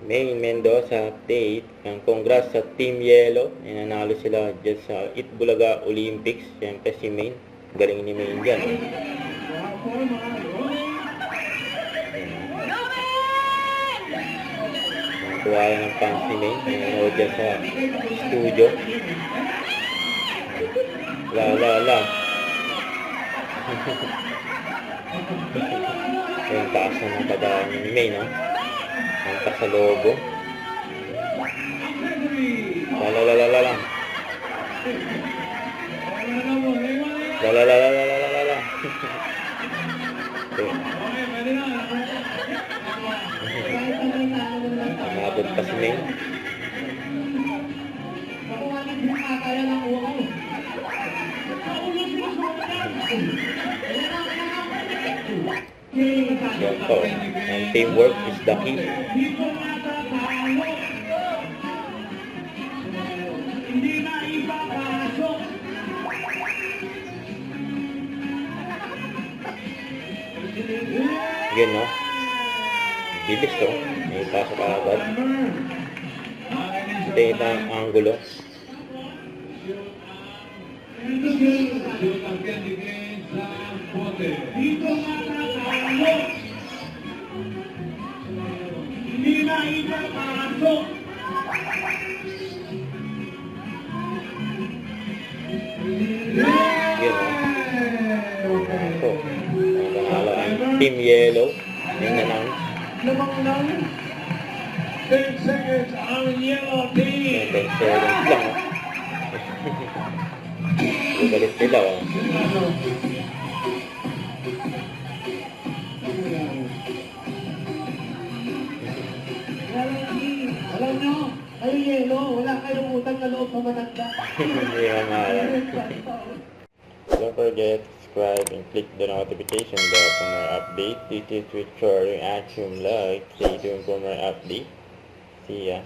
Maine Mendoza update. Congrats sa Team Yellow. Nanalo sila dyan sa Itbulaga Olympics. Siyempre si Maine. Galing ni Maine dyan. Tuwala ng fans ni Maine. Nanonood dyan sa studio. La. Yung taas na ng padaan ni Maine, no? Ang pasalobo. La. Umabot pa si Maine. Yan po. And teamwork is the key. Yun, no? Bilis, no? May pasok agad. Ito yung angulo. Yun, no? Ito. Panalo ang Team Yellow. Yung nanang. 10 seconds on yellow team. 10 seconds lang, oh. Galit sila, oh. Alam nyo, kayo yellow, wala kayong utang na loob sa matanda. Hindi naman. Don't forget to subscribe and click the notification bell for more updates. This is Richard Action Like. Stay tuned for more updates. See ya.